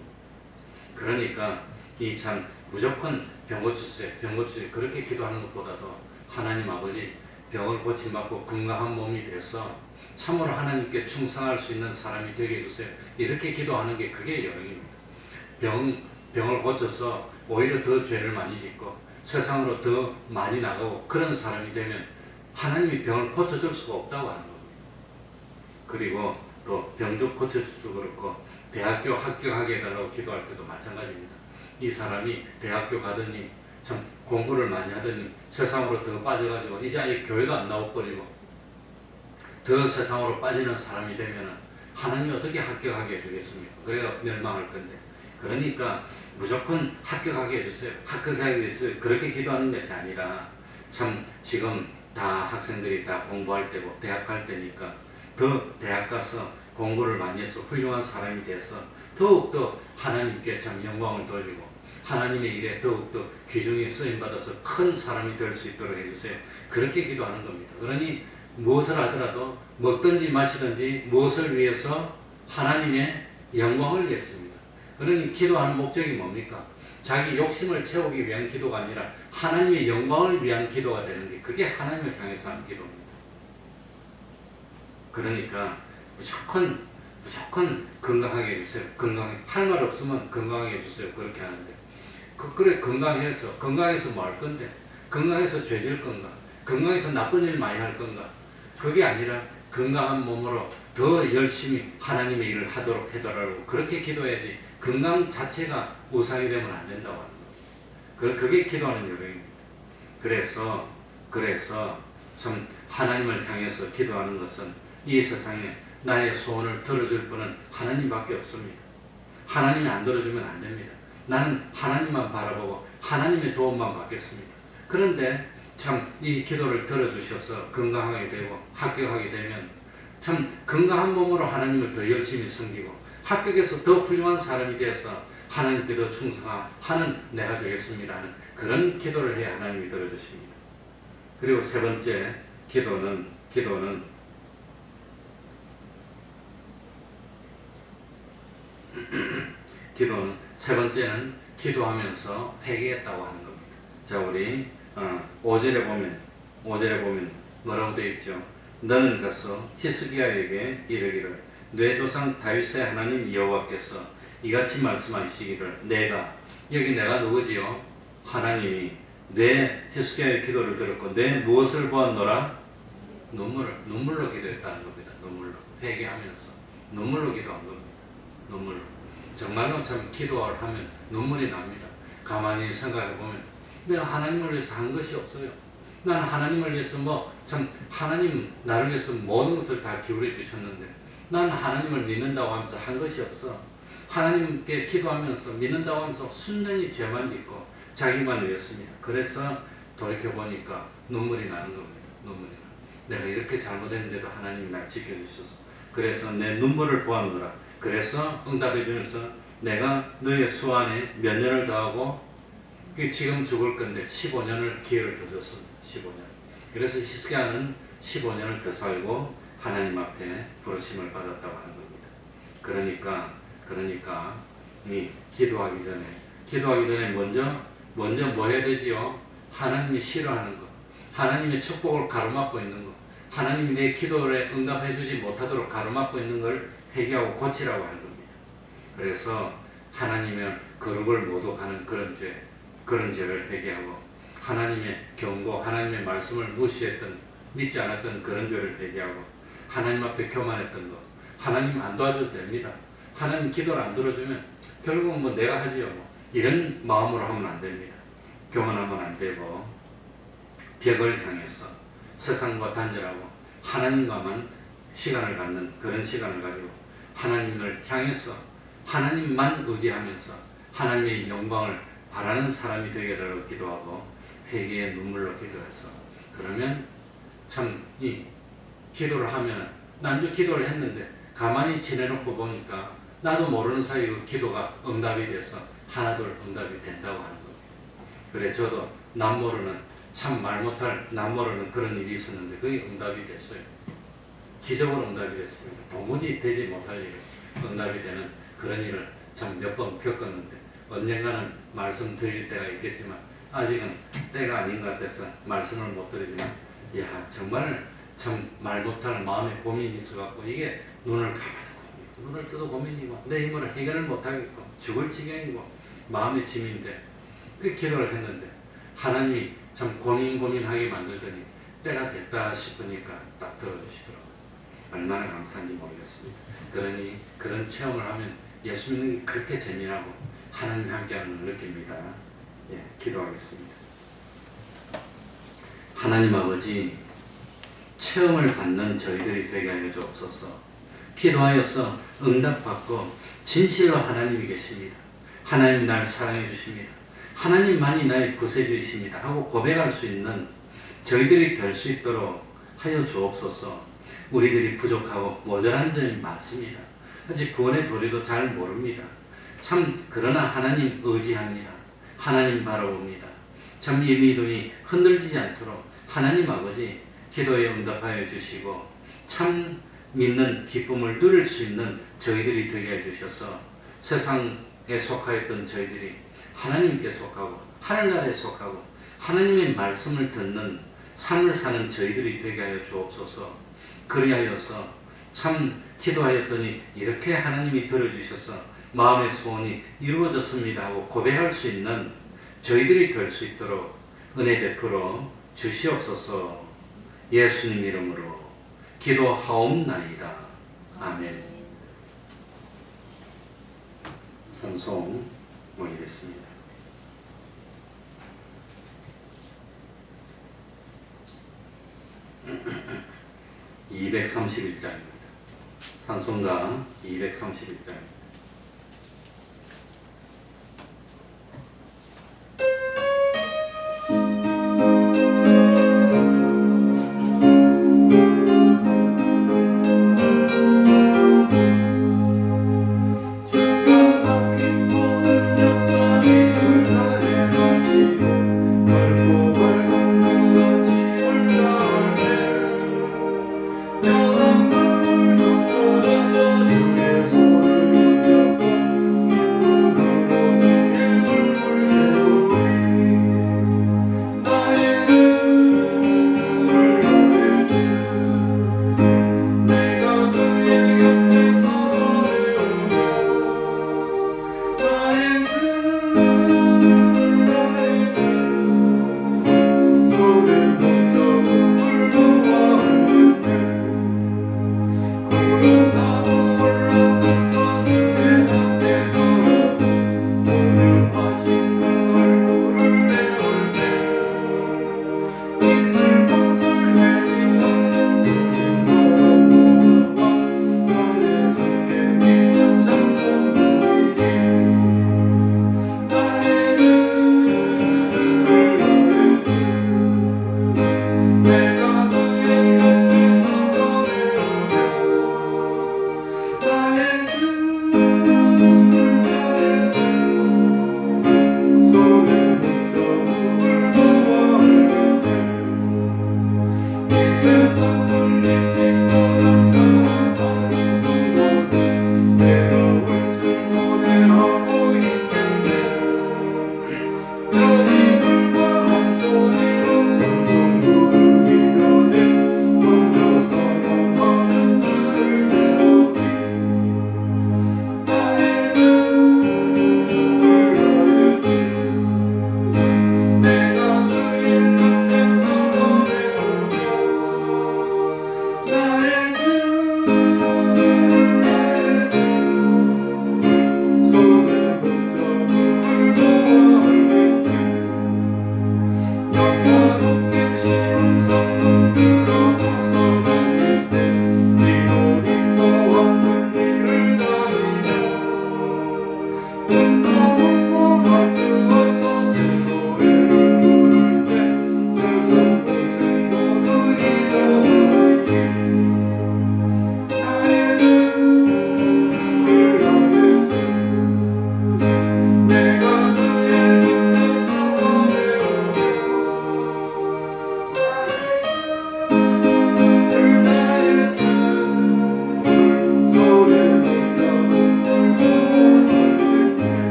[SPEAKER 1] 그러니까 이 참 무조건 병 고치세요, 병 고치세요 그렇게 기도하는 것보다도 하나님 아버지, 병을 고침받고 건강한 몸이 돼서 참으로 하나님께 충성할 수 있는 사람이 되게 해주세요. 이렇게 기도하는 게 그게 여행입니다. 병을 고쳐서 오히려 더 죄를 많이 짓고 세상으로 더 많이 나가고 그런 사람이 되면 하나님이 병을 고쳐줄 수가 없다고 하는 겁니다. 그리고 또 병도 고칠 수도 그렇고 대학교 합격하게 해달라고 기도할 때도 마찬가지입니다. 이 사람이 대학교 가더니 참 공부를 많이 하더니 세상으로 더 빠져가지고 이제 아예 교회도 안 나와버리고 더 세상으로 빠지는 사람이 되면 하나님이 어떻게 합격하게 해주겠습니까? 그래야 멸망할 건데. 그러니까 무조건 합격하게 해주세요. 합격하게 해주세요. 그렇게 기도하는 것이 아니라 참 지금 다 학생들이 다 공부할 때고 대학 갈 때니까 더 대학 가서 공부를 많이 해서 훌륭한 사람이 돼서 더욱더 하나님께 참 영광을 돌리고 하나님의 일에 더욱더 귀중히 쓰임받아서 큰 사람이 될 수 있도록 해주세요. 그렇게 기도하는 겁니다. 그러니 무엇을 하더라도 먹든지 마시든지 무엇을 위해서? 하나님의 영광을 위해서입니다. 그러니 기도하는 목적이 뭡니까? 자기 욕심을 채우기 위한 기도가 아니라 하나님의 영광을 위한 기도가 되는 게 그게 하나님을 향해서 하는 기도입니다. 그러니까 무조건 건강하게 해주세요. 할 말 없으면 건강하게 해주세요. 그렇게 하는데 그래 건강해서 뭐 할 건데? 건강해서 죄질 건가? 건강해서 나쁜 일 많이 할 건가? 그게 아니라 건강한 몸으로 더 열심히 하나님의 일을 하도록 해달라고 그렇게 기도해야지 건강 자체가 우상이 되면 안 된다고 하는 거예요. 그게 기도하는 요령입니다. 그래서 참 하나님을 향해서 기도하는 것은 이 세상에 나의 소원을 들어줄 분은 하나님밖에 없습니다. 하나님이 안 들어주면 안 됩니다. 나는 하나님만 바라보고 하나님의 도움만 받겠습니다. 그런데 참 이 기도를 들어주셔서 건강하게 되고 합격하게 되면 참 건강한 몸으로 하나님을 더 열심히 섬기고 합격해서 더 훌륭한 사람이 되어서 하나님께 더 충성하는 내가 되겠습니다 하는 그런 기도를 해야 하나님이 들어주십니다. 그리고 세 번째 기도는 세 번째는 기도하면서 회개했다고 하는 겁니다. 자, 우리 5절에 보면 뭐라고 되어 있죠? 너는 가서 히스기야에게 이르기를 내 조상 다윗의 하나님 여호와께서 이같이 말씀하시기를 여기 내가 누구지요? 하나님이 내 히스기야의 기도를 들었고 내 무엇을 보았노라? 눈물로 기도했다는 겁니다. 눈물로 회개하면서 눈물로 기도한 겁니다. 눈물로 정말로 참 기도를 하면 눈물이 납니다. 가만히 생각해 보면 내가 하나님을 위해서 한 것이 없어요. 나는 하나님을 위해서 하나님 나를 위해서 모든 것을 다 기울여 주셨는데 나는 하나님을 믿는다고 하면서 한 것이 없어. 하나님께 기도하면서 믿는다고 하면서 순전히 죄만 짓고 자기만 위했습니다. 그래서 돌이켜보니까 눈물이 나는 겁니다. 내가 이렇게 잘못했는데도 하나님이 날 지켜주셔서 그래서 내 눈물을 보았노라. 그래서 응답해 주면서 내가 너의 수 안에 몇 년을 더하고 지금 죽을 건데 15년을 기회를 더 줬습니다. 15년. 그래서 히스기야는 15년을 더 살고 하나님 앞에 부르심을 받았다고 하는 겁니다. 그러니까 이 기도하기 전에 먼저 뭐 해야 되지요? 하나님이 싫어하는 것, 하나님의 축복을 가로막고 있는 것, 하나님이 내 기도에 응답해 주지 못하도록 가로막고 있는 걸 회개하고 고치라고 하는 겁니다. 그래서 하나님의 거룩을 모독하는 그런 죄를 회개하고 하나님의 경고, 하나님의 말씀을 무시했던, 믿지 않았던 그런 죄를 회개하고 하나님 앞에 교만했던 것, 하나님 안 도와줘도 됩니다. 하나님 기도를 안 들어주면 결국은 내가 하지요. 이런 마음으로 하면 안 됩니다. 교만하면 안 되고 벽을 향해서 세상과 단절하고 하나님과만 시간을 갖는 그런 시간을 가지고 하나님을 향해서 하나님만 의지하면서 하나님의 영광을 바라는 사람이 되기를 기도하고 회개의 눈물로 기도해서 그러면 참 이 기도를 하면 난주 기도를 했는데 가만히 지내놓고 보니까 나도 모르는 사이 그 기도가 응답이 돼서 하나둘 응답이 된다고 하는 거예요. 그래 저도 남 모르는 참 말 못할 남 모르는 그런 일이 있었는데 그게 응답이 됐어요. 기적으로 응답이 됐습니다. 도무지 되지 못할 일을 응답이 되는 그런 일을 참 몇 번 겪었는데 언젠가는 말씀 드릴 때가 있겠지만 아직은 때가 아닌 것 같아서 말씀을 못 드리지만 야 정말 참 말 못할 마음의 고민이 있어갖고 이게 눈을 감아도 고민이고 눈을 뜨도 고민이고 내 힘으로 해결을 못하겠고 죽을 지경이고 마음의 짐인데 그 기도를 했는데 하나님이 참 고민하게 만들더니 때가 됐다 싶으니까 딱 들어주시더라고요. 얼마나 감사한지 모르겠습니다. 그러니 그런 체험을 하면 예수 믿는 게 그렇게 재미나고 하나님 함께하는 걸 느낍니다. 예, 기도하겠습니다. 하나님 아버지 체험을 갖는 저희들이 되게 하여 주옵소서. 기도하여서 응답받고 진실로 하나님이 계십니다. 하나님 날 사랑해 주십니다. 하나님만이 나의 구세주이십니다 하고 고백할 수 있는 저희들이 될 수 있도록 하여 주옵소서. 우리들이 부족하고 모자란 점이 많습니다. 아직 구원의 도리도 잘 모릅니다. 참 그러나 하나님 의지합니다. 하나님 바라봅니다. 참 이 믿음이 흔들리지 않도록 하나님 아버지 기도에 응답하여 주시고 참 믿는 기쁨을 누릴 수 있는 저희들이 되게 해주셔서 세상에 속하였던 저희들이 하나님께 속하고 하늘나라에 속하고 하나님의 말씀을 듣는 삶을 사는 저희들이 되게 하여 주옵소서. 그리하여서 참 기도하였더니 이렇게 하나님이 들어주셔서 마음의 소원이 이루어졌습니다 하고 고백할 수 있는 저희들이 될 수 있도록 은혜 베풀어 주시옵소서. 예수님 이름으로 기도하옵나이다. 아멘. 찬송 모이겠습니다. (231장입니다) 찬송가 231장입니다.
[SPEAKER 2] 영원한 주의 손을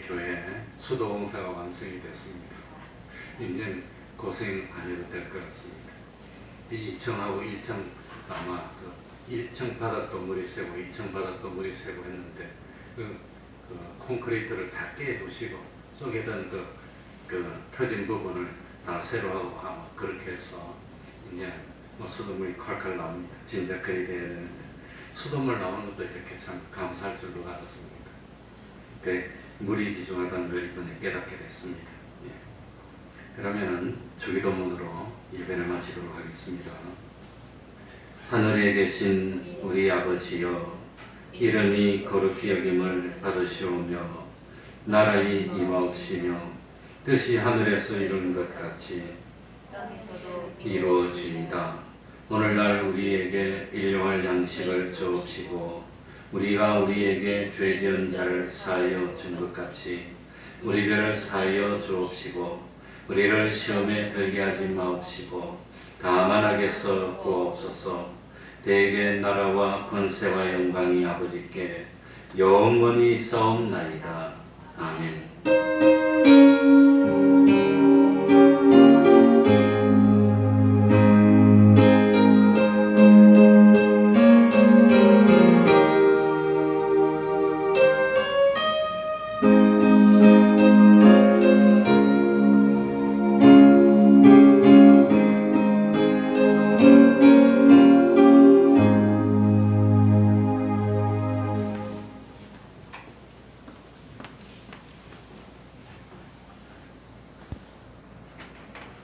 [SPEAKER 1] 교회 수도공사가 완성이 됐습니다. 이제 고생 안 해도 될 것 같습니다. 2층하고 1층 아마 1층 바닥도 물이 새고 2층 바닥도 물이 새고 했는데 그 콘크리트를 다 깨두시고 속에던 그 터진 부분을 다 새로 하고 아마 그렇게 해서 이제 수돗물이 콸콸 나옵니다. 진짜 그리 돼야 되는데 수돗물 나오는 것도 이렇게 참 감사할 줄로 알았습니다. 그 물이 귀중하다는 걸 이번에 깨닫게 됐습니다. 예. 그러면은 주기도문으로 예배를 마치도록 하겠습니다. 하늘에 계신 우리 아버지여, 이름이 거룩히 여김을 받으시오며 나라의 임하옵시며 뜻이 하늘에서 이룬 것 같이 이루어지이다. 오늘날 우리에게 일용할 양식을 주옵시고 우리가 우리에게 죄 지은 자를 사하여 준 것 같이 우리 죄를 사하여 주옵시고 우리를 시험에 들게 하지 마옵시고 다만 악에서 구하옵소서. 대개 나라와 권세와 영광이 아버지께 영원히 있사옵나이다. 아멘.